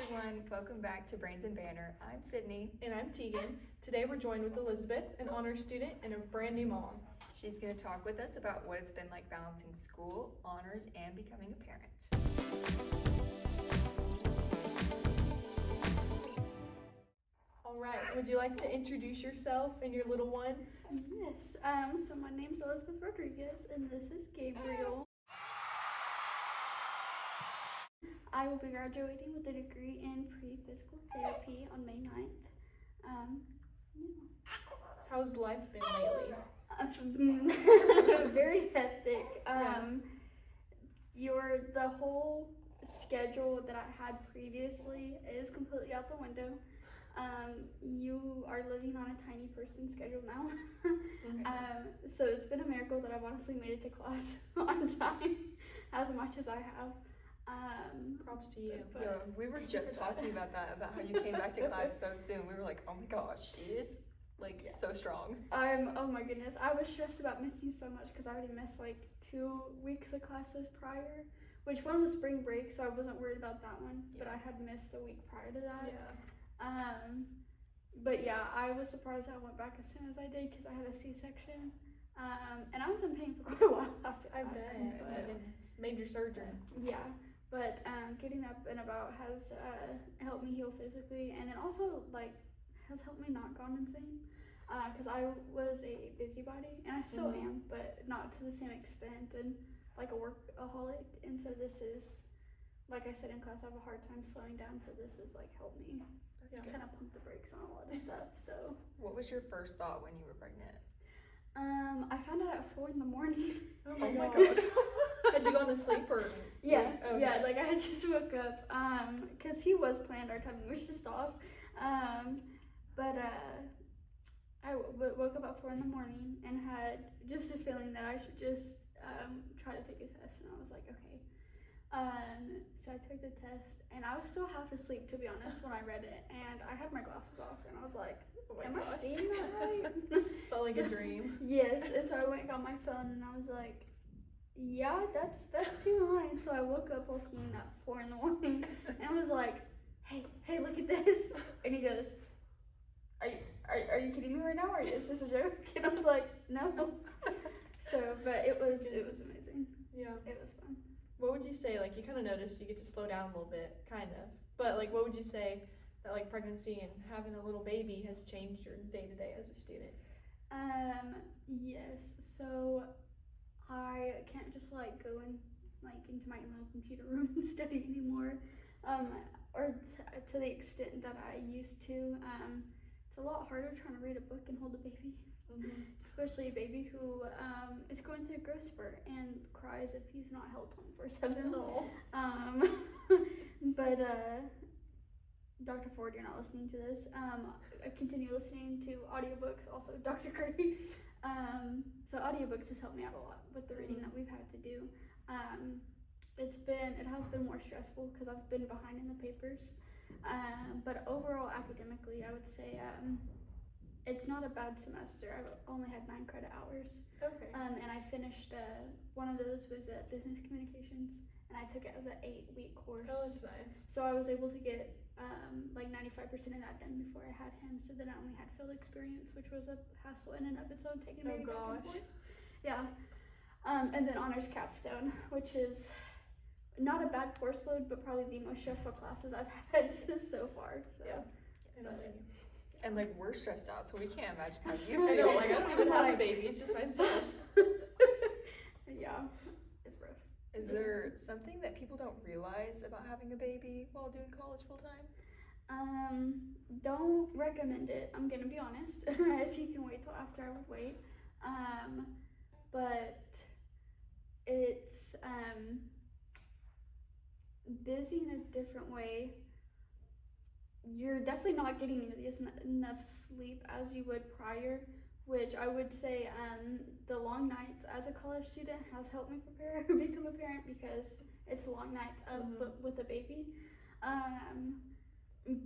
everyone, welcome back to Brains and Banter. I'm Sydney. And I'm Tegan. Today we're joined with Elizabeth, an honors student and a brand new mom. She's going to talk with us about what it's been like balancing school, honors, and becoming a parent. All right, would you like to introduce yourself and your little one? Yes, so my name's Elizabeth Rodriguez and this is Gabriel. I will be graduating with a degree in pre-physical therapy on May 9th. How's life been lately? Very hectic. The whole schedule that I had previously is completely out the window. You are living on a tiny person schedule now. So it's been a miracle that I've honestly made it to class on time as much as I have. Props to you. Yeah, we were just talking about that, about how you came back to class so soon. We were like, oh my gosh, she is so strong. Oh my goodness, I was stressed about missing so much because I already missed like 2 weeks of classes prior, which one was spring break, so I wasn't worried about that one, but I had missed a week prior to that. But yeah, I was surprised I went back as soon as I did because I had a C-section, and I was in pain for quite a while after that. I bet. Major surgery. Yeah, but getting up and about has helped me heal physically, and it also has helped me not gone insane, because I was a busybody, and I still am, but not to the same extent, and like a workaholic, and so this is, like I said in class, I have a hard time slowing down, so this has like helped me kind of pump the brakes on a lot of stuff. So what was your first thought when you were pregnant? I found out at 4 a.m. Oh my god. Had you gone to sleep or? Yeah, like I had just woke up, cause he was planned, our timing was just off, but I woke up at 4 a.m. and had just a feeling that I should just try to take a test, and I was like, okay. So I took the test, and I was still half asleep, to be honest, when I read it, and I had my glasses off, and I was like, am I seeing that right? Felt like a dream. Yes, and so I went and got my phone, and I was like, yeah, that's too high. And so I woke up walking at 4 a.m. and I was like, hey, look at this. And he goes, are you kidding me right now, or is this a joke? And I was like, no. So, but it was amazing. Yeah, it was fun. What would you say, like, you kind of noticed you get to slow down a little bit, kind of, but like, what would you say that like pregnancy and having a little baby has changed your day-to-day as a student? Yes, so I can't just like go in into my little computer room and study anymore, or to the extent that I used to. It's a lot harder trying to read a book and hold a baby, especially a baby who is going through a growth spurt and cries if he's not held 24/7. But Dr. Ford, you're not listening to this. I continue listening to audiobooks, also Dr. Curry. So audiobooks has helped me out a lot with the reading that we've had to do. It has been more stressful because I've been behind in the papers. But overall, academically, I would say it's not a bad semester. I've only had 9 credit hours. Okay. And I finished, one of those was business communications, and I took it as an 8-week course. Oh, that's nice. So I was able to get like 95% of that done before I had him. So then I only had field experience, which was a hassle in and of its own, taking baby back and forth. Yeah. And then honors capstone, which is not a bad course load, but probably the most stressful classes I've had so far. So. Yeah. And like, we're stressed out, so we can't imagine how you feel. I know, like, I don't even have a baby, it's just myself. Yeah, it's rough. Is there something that people don't realize about having a baby while doing college full time? Don't recommend it, I'm gonna be honest. If you can wait till after, I would wait. But it's busy in a different way. You're definitely not getting enough sleep as you would prior, which I would say the long nights as a college student has helped me prepare to become a parent, because it's long nights with a baby.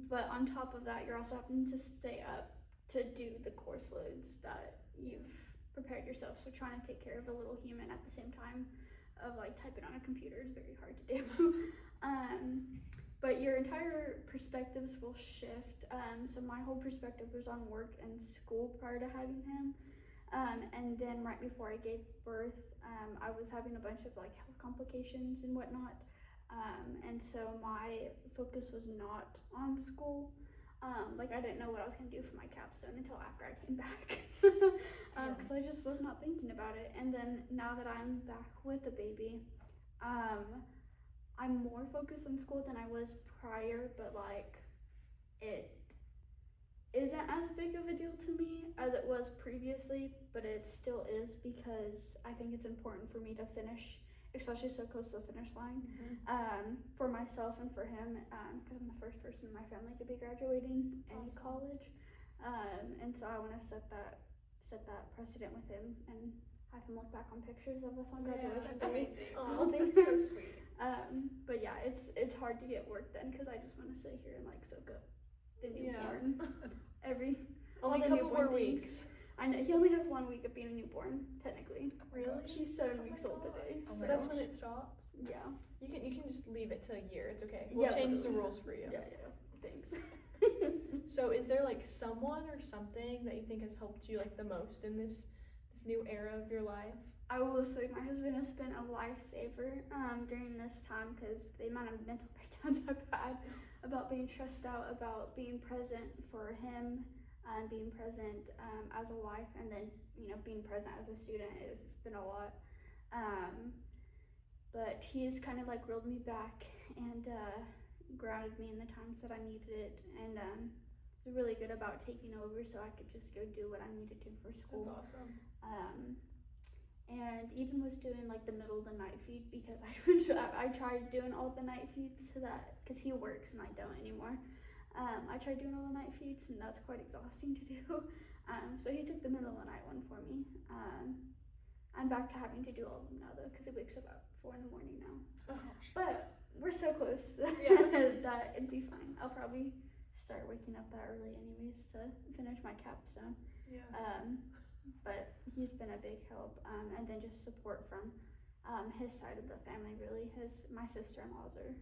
But on top of that, you're also having to stay up to do the course loads that you've prepared yourself. So trying to take care of a little human at the same time of like typing on a computer is very hard to do. but your entire perspectives will shift. So my whole perspective was on work and school prior to having him. And then right before I gave birth, I was having a bunch of like health complications and whatnot. And so my focus was not on school. Like I didn't know what I was gonna do for my capstone until after I came back. Because I just was not thinking about it. And then now that I'm back with the baby, I'm more focused on school than I was prior, but like it isn't as big of a deal to me as it was previously, but it still is because I think it's important for me to finish, especially so close to the finish line, for myself and for him, because I'm the first person in my family to be graduating any college, and so I want to set that precedent with him and have him look back on pictures of us on graduation That's day. amazing. Oh, thanks. So sweet. But yeah, it's hard to get work done because I just want to sit here and like soak up the newborn. Only all a the couple newborn more things. weeks. I know he only has 1 week of being a newborn technically. Really? He's 7 Oh my weeks old gosh. today. Oh So my that's gosh. when it stops. Yeah. You can just leave it to a year. It's okay. We'll Yeah, change the literally. rules for you. Yeah. Thanks. So is there like someone or something that you think has helped you like the most in this new era of your life? I will say my husband has been a lifesaver during this time because the amount of mental breakdowns I've had about being stressed out, about being present for him, being present as a wife, and then being present as a student, it's been a lot. But he's kind of like reeled me back and grounded me in the times that I needed it, and was really good about taking over so I could just go do what I needed to for school. That's awesome. And even was doing like the middle of the night feed because I tried doing all the night feeds so that because he works and I don't anymore. I tried doing all the night feeds and that's quite exhausting to do. So he took the middle of the night one for me. I'm back to having to do all of them now though because he wakes up at 4 in the morning now. Oh gosh. But we're so close Yeah. that it'd be fine. I'll probably start waking up that early anyways to finish my capstone. Yeah. But he's been a big help, and then just support from his side of the family really. My sister-in-laws are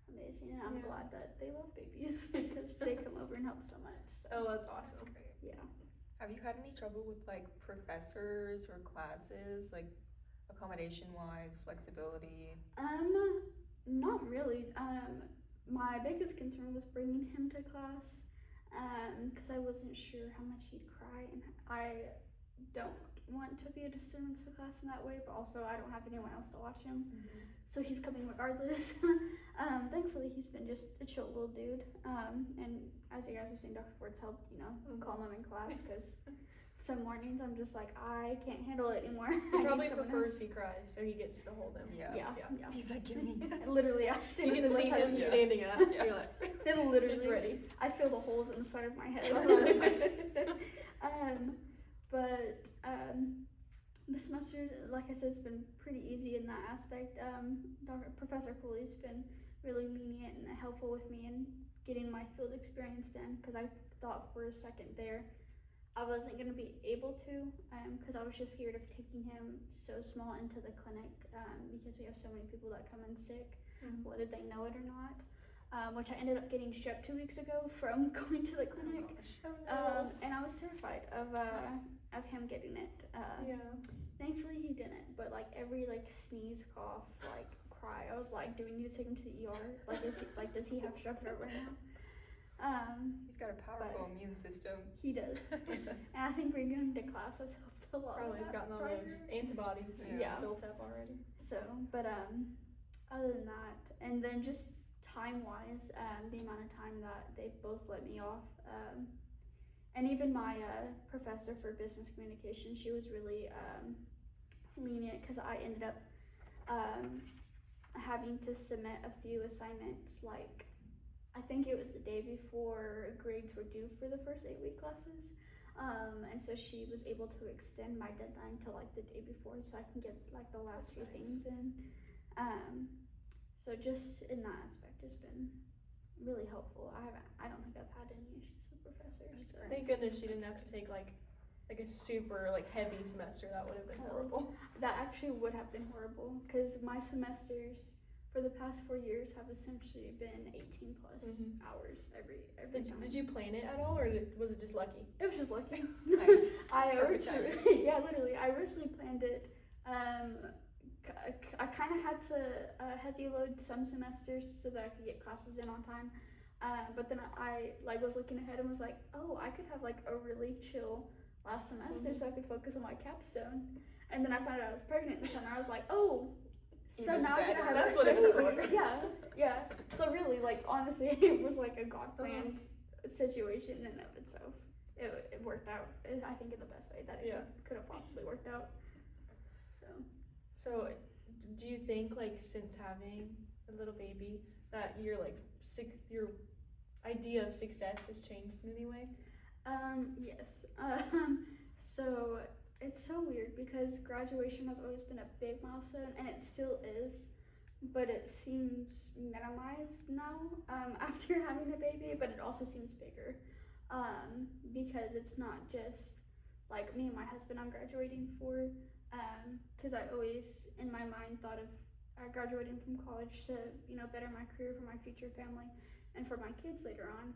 amazing and I'm glad that they love babies because they come over and help so much. So. Oh, that's awesome. That's great. Yeah. Have you had any trouble with like professors or classes, like accommodation wise, flexibility? Not really. My biggest concern was bringing him to class, because I wasn't sure how much he'd cry, and I don't want to be a disturbance to class in that way, but also I don't have anyone else to watch him, so he's coming regardless. Thankfully he's been just a chill little dude, and as you guys have seen, Dr. Ford's helped, calm him in class, because some mornings I'm just like, I can't handle it anymore. He probably prefers he cries, so he gets to hold him. Yeah. He's like, give me. Literally, as soon You as can I see let him standing up. Yeah. You're like, it literally, it's ready. I feel the holes in the side of my head. The semester, like I said, has been pretty easy in that aspect. Professor Cooley's been really lenient and helpful with me in getting my field experience done, because I thought for a second there I wasn't going to be able to, because I was just scared of taking him so small into the clinic, because we have so many people that come in sick, whether they know it or not. Which I ended up getting strep 2 weeks ago from going to the clinic. And I was terrified of him getting it. Thankfully he didn't, but like every sneeze, cough, cry, I was like, do we need to take him to the ER? Does he have strep throat right now? He's got a powerful immune system. He does. And I think going to class has helped a lot. Probably gotten all those antibodies built up already. So, but other than that, and then just time-wise, the amount of time that they both let me off, and even my professor for business communication, she was really lenient, because I ended up having to submit a few assignments, I think it was the day before grades were due for the first 8-week classes, and so she was able to extend my deadline to the day before, so I can get the last few things in. So just in that aspect has been really helpful. I don't think I've had any issues with professors. So. Thank goodness you didn't have to take like a super heavy semester. That would have been horrible. That actually would have been horrible, because my semesters for for the past 4 years have essentially been 18 plus Mhm. hours every time. Did you plan it at all, or was it just lucky? It was just lucky. Nice. I Perfect originally, yeah, literally, I originally planned it. I kind of had to heavy load some semesters so that I could get classes in on time. But then I like was looking ahead and was like, oh, I could have like a really chill last semester so I could focus on my capstone. And then I found out I was pregnant in the summer. I was like, oh, so Even now I'm better. gonna have That's a what it was baby. for. Yeah. So really, like honestly, it was like a God planned situation in and of itself. It worked out, I think, in the best way that it could have possibly worked out. So, do you think, like, since having a little baby, that your your idea of success has changed in any way? Yes. So it's so weird because graduation has always been a big milestone, and it still is, but it seems minimized now after having a baby, but it also seems bigger because it's not just like me and my husband I'm graduating for, because I always in my mind thought of graduating from college to better my career for my future family and for my kids later on.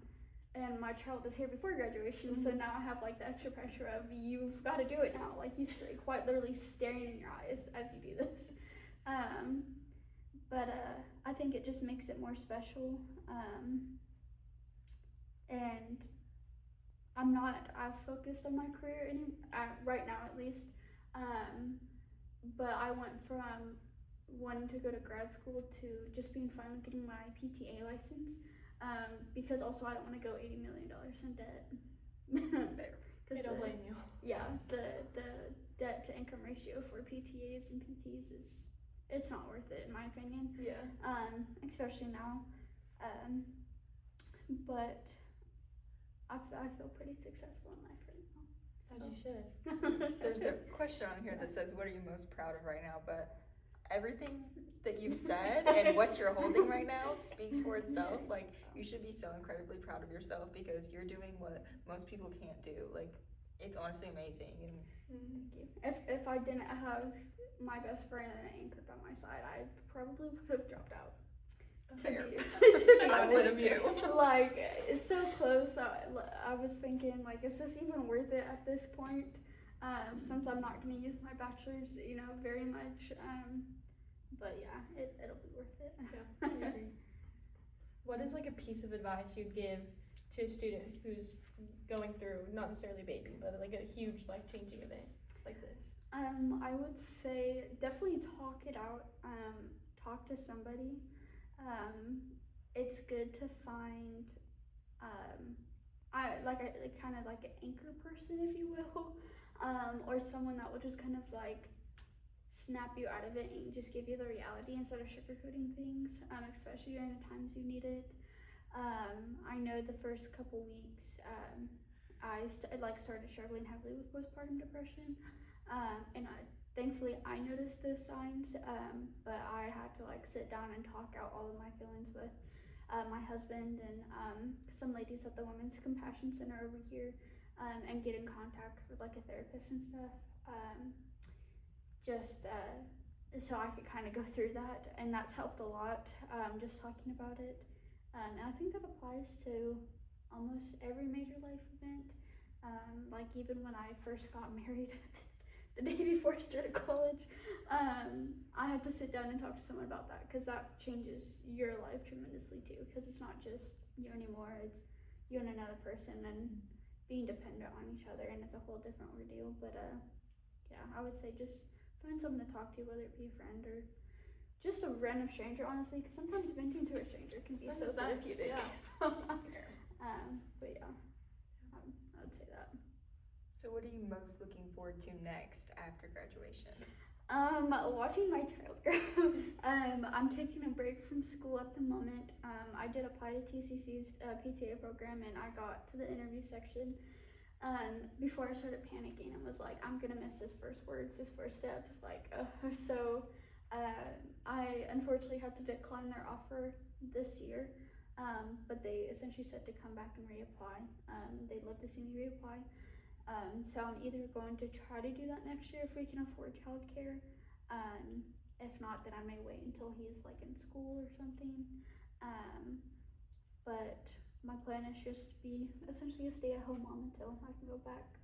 And my child is here before graduation, so now I have like the extra pressure of you've got to do it now. Like he's quite literally staring in your eyes as you do this. But I think it just makes it more special. And I'm not as focused on my career right now, at least. But I went from wanting to go to grad school to just being fine with getting my PTA license. Because also I don't want to go $80 million in debt. I don't blame you. Yeah, the debt to income ratio for PTAs and PTs it's not worth it in my opinion. Yeah. Especially now. But I feel pretty successful in life right now. As you should. There's a question on here that says, what are you most proud of right now? But everything that you've said and what you're holding right now speaks for itself. Like, you should be so incredibly proud of yourself because you're doing what most people can't do. Like, it's honestly amazing. And thank you. If I didn't have my best friend and an anchor by my side, I probably would have dropped out. Fair. To be I would have honest. too. Like, it's so close. I was thinking, like, is this even worth it at this point? Since I'm not going to use my bachelor's, very much. But yeah, it'll be worth it. Yeah, I agree. What is like a piece of advice you'd give to a student who's going through, not necessarily a baby, but like a huge life-changing event like this? I would say definitely talk it out. Talk to somebody. It's good to find kind of like an anchor person, if you will, or someone that will just kind of like snap you out of it and just give you the reality instead of sugarcoating things, especially during the times you need it. I know the first couple weeks I started struggling heavily with postpartum depression, and thankfully I noticed those signs, but I had to like sit down and talk out all of my feelings with my husband and some ladies at the Women's Compassion Center over here, and get in contact with like a therapist and stuff, just so I could kind of go through that, and that's helped a lot, just talking about it, and I think that applies to almost every major life event, like even when I first got married the day before I started college, I had to sit down and talk to someone about that because that changes your life tremendously too, because it's not just you anymore, it's you and another person and being dependent on each other, and it's a whole different ordeal. But yeah, I would say just find someone to talk to, whether it be a friend or just a random stranger, honestly, because sometimes venting to a stranger can be so therapeutic. Yeah. But yeah, I would say that. so what are you most looking forward to next after graduation? Watching my child grow. I'm taking a break from school at the moment. I did apply to TCC's PTA program, and I got to the interview section before I started panicking and was like, I'm gonna miss his first words, his first steps. So I unfortunately had to decline their offer this year, but they essentially said to come back and reapply. They'd love to see me reapply. So I'm either going to try to do that next year if we can afford childcare, if not, then I may wait until he's like in school or something. But my plan is just to be essentially a stay-at-home mom until I can go back.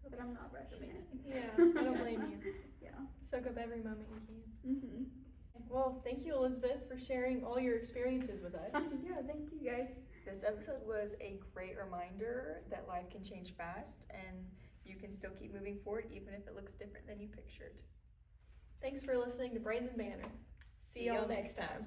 But I'm not rushing it. Yeah, I don't blame you. Yeah. Soak up every moment you can. Mhm. Well, thank you, Elizabeth, for sharing all your experiences with us. Yeah, thank you guys. This episode was a great reminder that life can change fast and you can still keep moving forward even if it looks different than you pictured. Thanks for listening to Brains and Banter. See y'all next time.